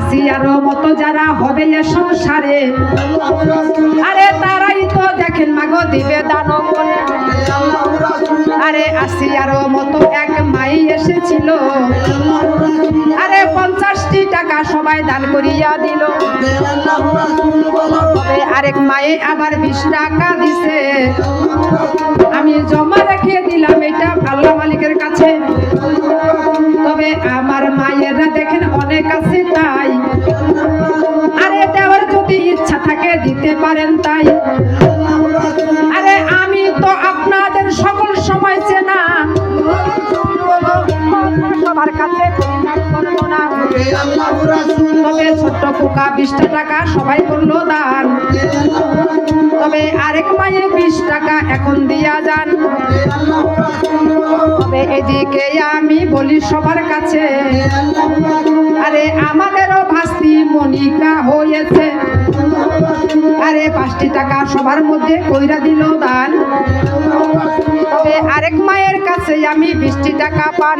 আসিয়ার মতো যারা হবে এ সংসারে, আরে তারাই তো দেখেন মাগো দিবে দান করে। আরে আসিয়ার মতো এক মাই এসেছিল, আরে 50টি টাকা সবাই দান করিয়া দিল। তবে আরেক মায়ে আবার 20 টাকা দিছে, আমি জমা রেখে দিলাম এটা আল্লাহ মালিকের কাছে। তবে আমার মায়েরা দেখেন অনেক আছে তাই, আরে দেওয়ার যদি ইচ্ছা থাকে দিতে পারেন তাই। আরে আমি তো আপনাদের সকল সময় চেনা, সবার কাছে তবে ছোট্ট পোকা 20 টাকা সবাই করলো দান। তবে আরেক মায়ে 20 টাকা এখন দিয়া যান। তবে এদিকে আমি বলি সবার কাছে, আরে আমাদেরও ভাস্তি মনিকা হয়েছে, আরে 5টি টাকা সবার মধ্যে কইরা দিল দান। তবে আরেক মায়ের কাছে আমি 20টি টাকা পান।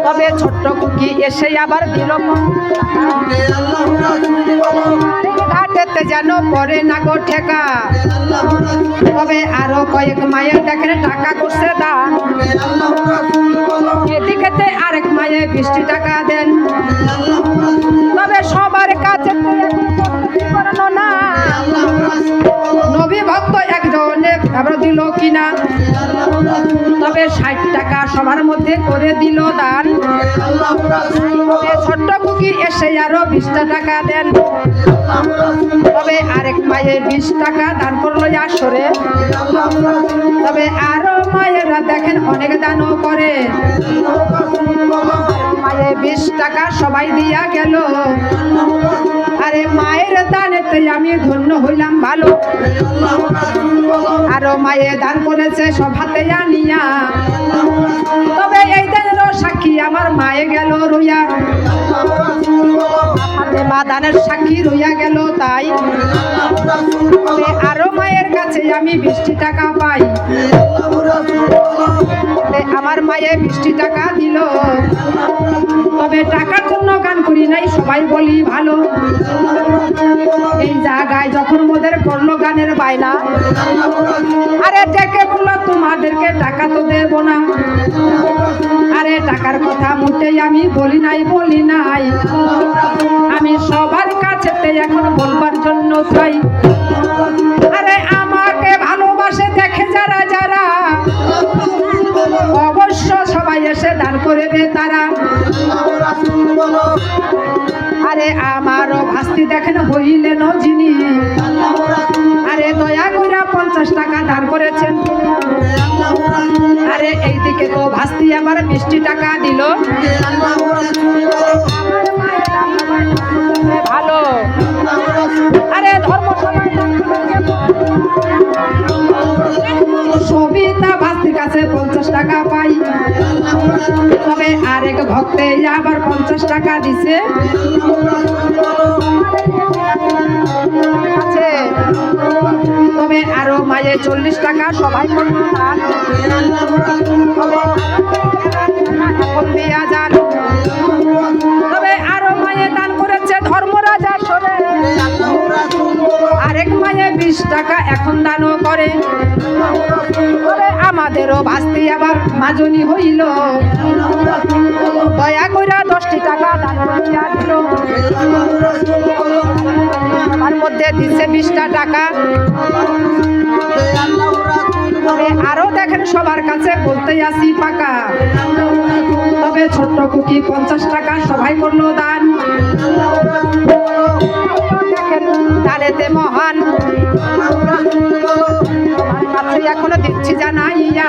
তবে ছোট্ট কুকি এসে আবার দিল ঘাটেতে যেন পরে না গো ঠেকা। তবে আরো কয়েক মায়ের দেখেন টাকা করছে দান। এদিকে আরেক মায়ে 20টি টাকা দেন। তবে সবার কাছে করানো না, নবী ভক্ত একজনে আবার দিল কিনা। তবে 60 টাকা সবার মধ্যে করে দিল দান। ছোট্ট কুকি এসে আরো 20টা টাকা দেন। তবে আরেক মায়ে 20 টাকা দান করলো আসরে। তবে আরো মায়েরা দেখেন অনেক দানও করে, মায়ে 20 টাকা সবাই দিয়া গেল। আরে মায়ের দানেতে আমি ধন্য হইলাম ভালো। আরো মায়ে দান করেছে সব হাতে আনিয়া। তবে এই দানেরও সাক্ষী আমার মায়ে গেল রইয়া, মা দানের সাক্ষী রইয়া গেল তাই। তবে আরো মায়ের কাছে আমি 20টি টাকা পাই। আমার মায়ে 20টি টাকা দিল। তবে টাকার জন্য গান করি নাই, সবাই বলি ভালো। এই জায়গায় যখন মোদের করলো গানের বাইনা, আরে ডেকে বললো তোমাদেরকে টাকা তো দেব না। আরে টাকার কথা মোটেই আমি বলি নাই। আমি সবার কাছে এখন বলবার জন্য চাই, আরে আমাকে ভালোবাসে দেখে যারা যারা, অবশ্য সবাই এসে দান করবে তারা। আরে আমারও ভাস্তি দেখেন হইলেন যিনি, আরে দয়া করে 50 টাকা দান করেছেন। আরে এইদিকে তো ভাস্তি আবার 20টি টাকা দিল। ভালো। আরে ধর্ম সবিতা ভাস্তির কাছে 50 টাকা পাই। তবে আরেক ভক্তে আবার 50 টাকা দিছে। তবে আরো মায়ে 40 টাকা সবাই দিয়া যান। তবে আরো মায়ে দান করেছে ধর্মরাজা সরে। আরেক মায়ে 20 টাকা এখন দানও করে। তবে আমাদেরও ভাস্তি আবার মাজনি হইল, দয়া করে 10টি টাকা দান করিয়া দিল। তার মধ্যে দিচ্ছে 20টা টাকা। তবে আরো দেখেন সবার কাছে বলতে আসি পাকা। তবে ছোট্ট কুকি 50 টাকা সবাই করলো দান। দেখেন দানেতে মহান, এখনো দিচ্ছি জানাইয়া।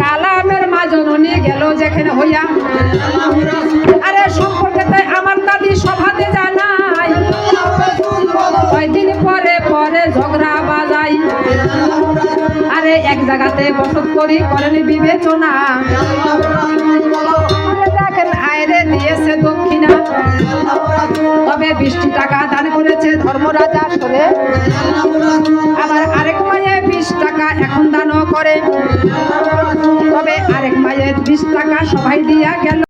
কালামের মা জননী গেল যেখানে হইয়া, আরে সম্পর্কে আমার দাদি সভাতে জানাই। কয়দিন পরে পরে ঝগড়া বাজাই, আরে এক জায়গাতে বসত করি করেন বিবেচনা। দেখেন আয়রে দিয়েছে দক্ষিণা। তবে 20টি টাকা দান করেছে ধর্মরাজা সরে। আবার আরেক মায়ে 20 টাকা এখন দানও করে। তবে আরেক মায়ের 20 টাকা সবাই দিয়া গেল।